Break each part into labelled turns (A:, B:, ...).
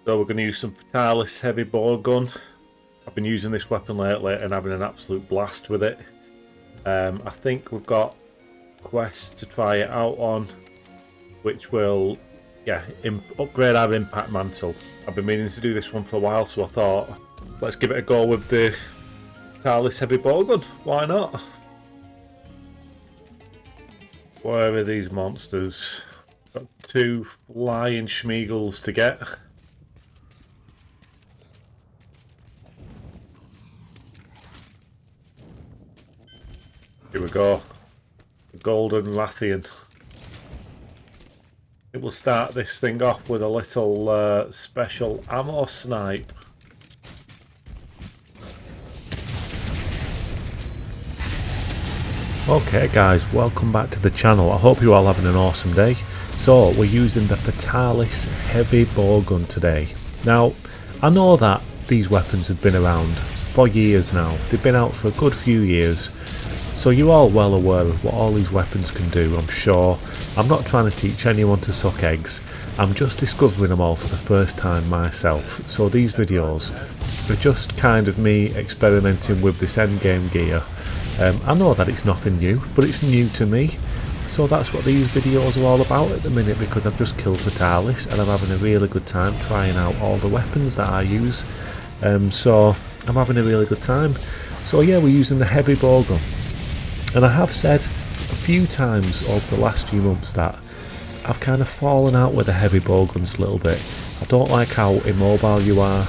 A: So we're going to use some Fatalis heavy bore gun. I've been using this weapon lately and having an absolute blast with it. I think we've got quests to try it out on, which will, upgrade our impact mantle. I've been meaning to do this one for a while, so I thought, let's give it a go with the Fatalis heavy bore gun. Why not? Where are these monsters? Got 2 flying schmeagles to get. Here we go. The golden Rathian. It will start this thing off with a little special ammo snipe. Okay guys, welcome back to the channel. I hope you're all having an awesome day. So we're using the Fatalis heavy bore gun today. Now, I know that these weapons have been around for years now. They've been out for a good few years. So you're all well aware of what all these weapons can do, I'm sure. I'm not trying to teach anyone to suck eggs. I'm just discovering them all for the first time myself. So these videos are just kind of me experimenting with this endgame gear. I know that it's nothing new, but it's new to me. So that's what these videos are all about at the minute, because I've just killed Fatalis and I'm having a really good time trying out all the weapons that I use. So I'm having a really good time. So yeah, we're using the heavy bore gun. And I have said a few times over the last few months that I've kind of fallen out with the heavy bore guns a little bit. I don't like how immobile you are,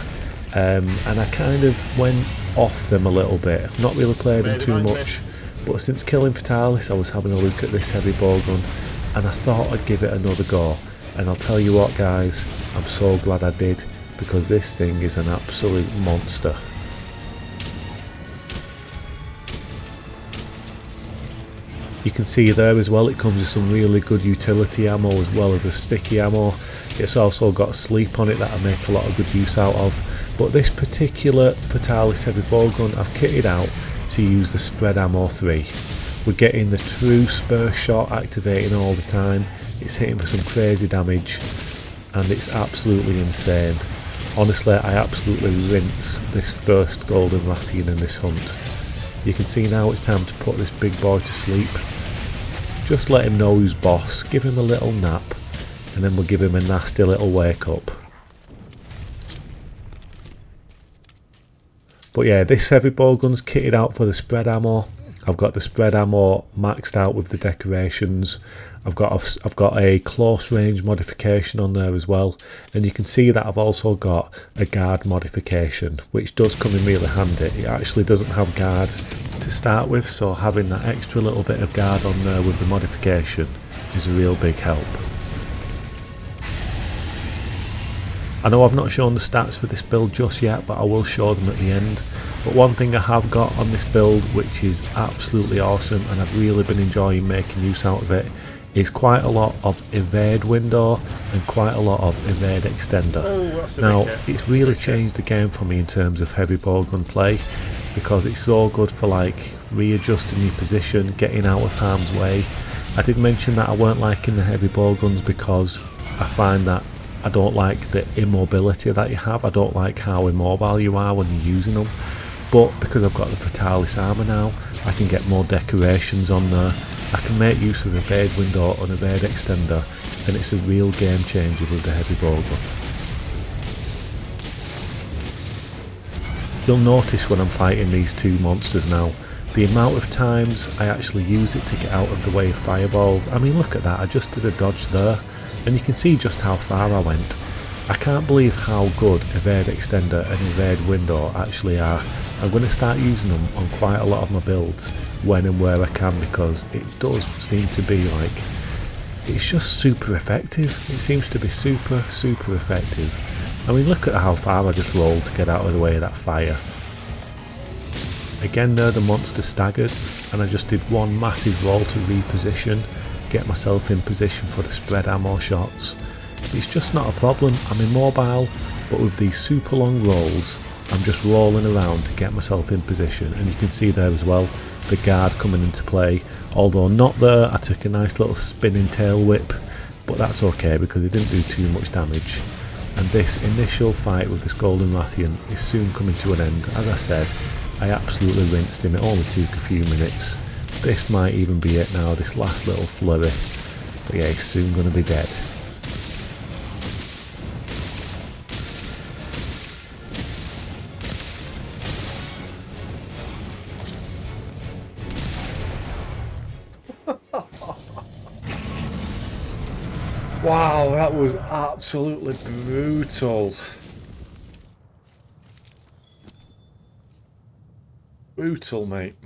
A: and I kind of went off them a little bit. Not really played them too much, but since killing Fatalis I was having a look at this heavy bore gun and I thought I'd give it another go. And I'll tell you what guys, I'm so glad I did, because this thing is an absolute monster. You can see there as well, it comes with some really good utility ammo as well as the sticky ammo. It's also got sleep on it that I make a lot of good use out of. But this particular Fatalis heavy bore gun I've kitted out to use the spread ammo 3. We're getting the true spur shot activating all the time. It's hitting for some crazy damage and it's absolutely insane. Honestly, I absolutely rinse this first golden Rathian in this hunt. You can see now it's time to put this big boy to sleep. Just let him know who's boss, give him a little nap, and then we'll give him a nasty little wake up. But yeah, this heavy bore gun's kitted out for the spread ammo. I've got the spread ammo maxed out with the decorations. I've got a close range modification on there as well, and you can see that I've also got a guard modification, which does come in really handy. It actually doesn't have guard to start with, so having that extra little bit of guard on there with the modification is a real big help. I know I've not shown the stats for this build just yet, but I will show them at the end. But one thing I have got on this build which is absolutely awesome and I've really been enjoying making use out of it is quite a lot of evade window and quite a lot of evade extender. Now it's really changed the game for me in terms of heavy bore gun play, because it's so good for like readjusting your position, getting out of harm's way. I did mention that I weren't liking the heavy bore guns because I find that I don't like the immobility that you have. I don't like how immobile you are when you're using them. But because I've got the Fatalis armour now, I can get more decorations on there. I can make use of evade window and evade extender, and it's a real game changer with the heavy bore gun. You'll notice when I'm fighting these two monsters now, the amount of times I actually use it to get out of the way of fireballs. I mean, look at that, I just did a dodge there, and you can see just how far I went. I can't believe how good evade extender and evade window actually are. I'm going to start using them on quite a lot of my builds when and where I can, because it does seem to be like, it's just super effective. It seems to be super effective. I mean, look at how far I just rolled to get out of the way of that fire. Again there, the monster staggered and I just did one massive roll to reposition, get myself in position for the spread ammo shots. It's just not a problem. I'm immobile, but with these super long rolls I'm just rolling around to get myself in position, and you can see there as well the guard coming into play. Although not there, I took a nice little spinning tail whip, but that's okay because it didn't do too much damage. and this initial fight with this Golden Rathian is soon coming to an end. As I said, I absolutely rinsed him, it only took a few minutes. This might even be it now, this last little flurry. But yeah, he's soon going to be dead. Wow, that was absolutely brutal. Brutal, mate.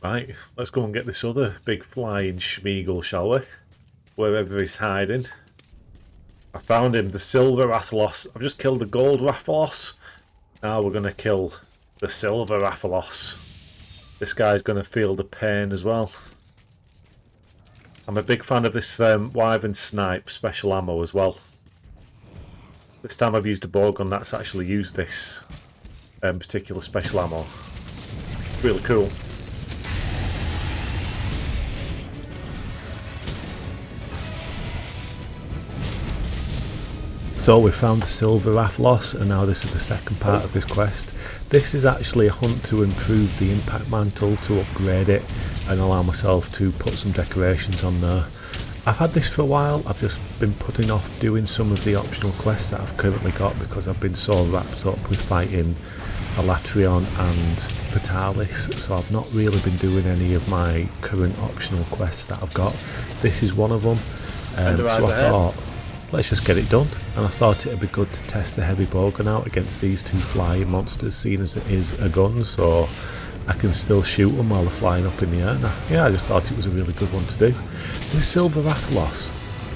A: Right, let's go and get this other big flying Schmeagle, shall we? Wherever he's hiding. I found him, the silver Rathalos. I've just killed the gold Rathalos. Now we're going to kill the silver Rathalos. This guy's going to feel the pain as well. I'm a big fan of this Wyvern Snipe special ammo as well. This time I've used a bowgun that's actually used this particular special ammo. Really cool. So we found the silver Rathalos, and now this is the second part of this quest. This is actually a hunt to improve the impact mantle, to upgrade it and allow myself to put some decorations on there. I've had this for a while, I've just been putting off doing some of the optional quests that I've currently got because I've been so wrapped up with fighting Alatreon and Fatalis, so I've not really been doing any of my current optional quests that I've got. This is one of them, so I thought, let's just get it done, and I thought it would be good to test the heavy bowgun out against these two flying monsters, seeing as it is a gun, so I can still shoot them while they're flying up in the air. Now, yeah, I just thought it was a really good one to do. The silver Rathalos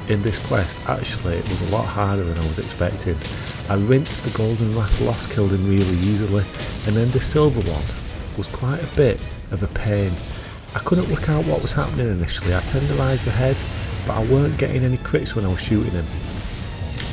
A: in this quest, actually, it was a lot harder than I was expecting. I rinsed the golden Rathalos, killed him really easily, and then the silver one was quite a bit of a pain. I couldn't work out what was happening initially. I tenderised the head, but I weren't getting any crits when I was shooting him.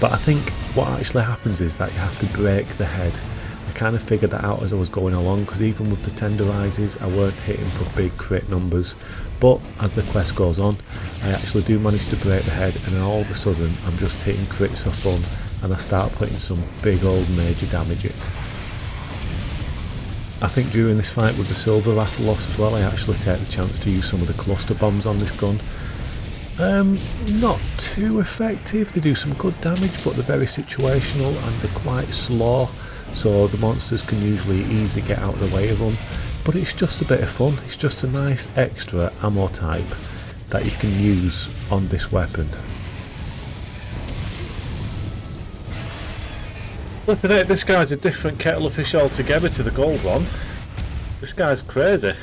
A: But I think what actually happens is that you have to break the head. I kind of figured that out as I was going along, because even with the tenderises I weren't hitting for big crit numbers. But as the quest goes on, I actually do manage to break the head, and then all of a sudden I'm just hitting crits for fun, and I start putting some big old major damage in. I think during this fight with the silver Rathalos as well, I actually take the chance to use some of the cluster bombs on this gun. Not too effective, they do some good damage, but they're very situational and they're quite slow, so the monsters can usually easily get out of the way of them. But it's just a bit of fun, it's just a nice extra ammo type that you can use on this weapon. Flipping it, this guy's a different kettle of fish altogether to the gold one. This guy's crazy.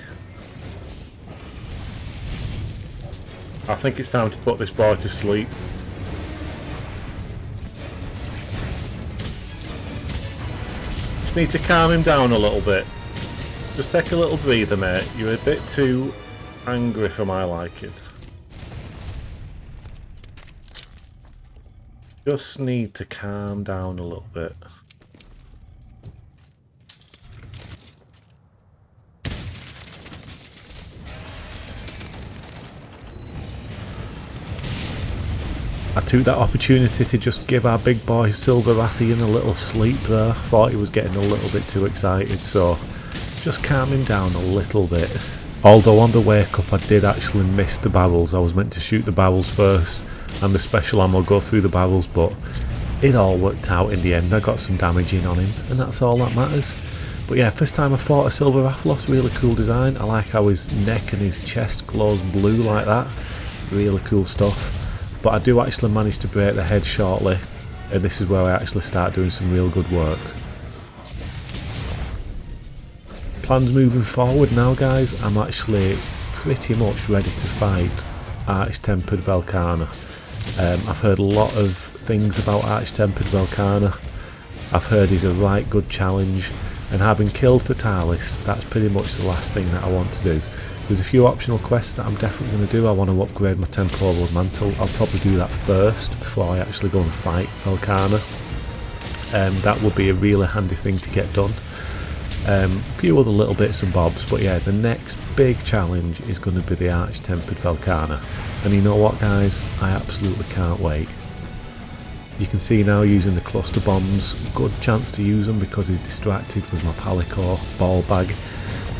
A: I think it's time to put this boy to sleep. Just need to calm him down a little bit. Just take a little breather, mate. You're a bit too angry for my liking. Just need to calm down a little bit. I took that opportunity to just give our big boy Silver Rathian a little sleep there. Thought he was getting a little bit too excited, so just calm him down a little bit. Although on the wake up I did actually miss the barrels. I was meant to shoot the barrels first and the special ammo go through the barrels, but it all worked out in the end. I got some damage in on him, and that's all that matters. But yeah, first time I fought a Silver Rathalos, really cool design. I like how his neck and his chest glows blue like that. Really cool stuff. But I do actually manage to break the head shortly, and this is where I actually start doing some real good work. Plans moving forward now, guys. I'm actually pretty much ready to fight Arch-Tempered Velkhana. I've heard a lot of things about Arch-Tempered Velkhana. I've heard he's a right good challenge, and having killed Fatalis, that's pretty much the last thing that I want to do. There's a few optional quests that I'm definitely going to do. I want to upgrade my temporal mantle. I'll probably do that first before I actually go and fight Velkhana. That would be a really handy thing to get done. A few other little bits and bobs, but yeah, the next big challenge is going to be the Arch-Tempered Velkhana. And you know what, guys? I absolutely can't wait. You can see now using the cluster bombs, good chance to use them because he's distracted with my Palico ball bag.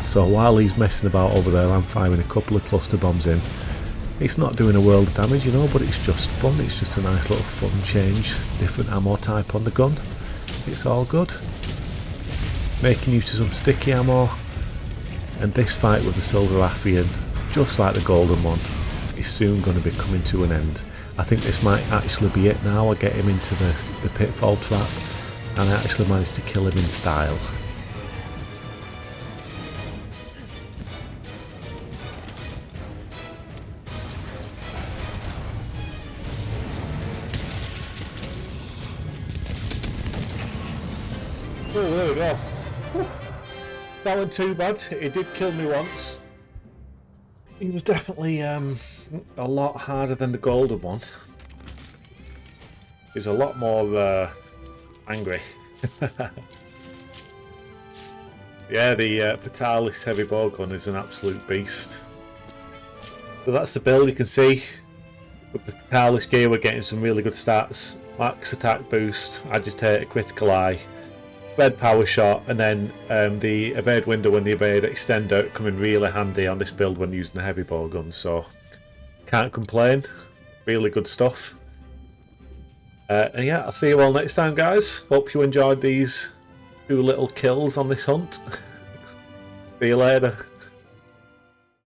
A: So while he's messing about over there, I'm firing a couple of cluster bombs in. It's not doing a world of damage, you know, but it's just fun. It's just a nice little fun change, different ammo type on the gun. It's all good. Making use of some sticky ammo, and this fight with the Silver Afrian, just like the golden one, is soon going to be coming to an end. I think this might actually be it now. I get him into the pitfall trap, and I actually managed to kill him in style. Oh, there we go. That wasn't too bad. It did kill me once. He was definitely a lot harder than the golden one. He was a lot more angry. Yeah, the Fatalis heavy bowgun is an absolute beast. So that's the build. You can see with the Fatalis gear we're getting some really good stats. Max attack boost, agitate, critical eye, red power shot, and then the evade window and the evade extend out come in really handy on this build when using the heavy bowgun, so can't complain. Really good stuff. And yeah, I'll see you all next time, guys. Hope you enjoyed these 2 little kills on this hunt. See you later.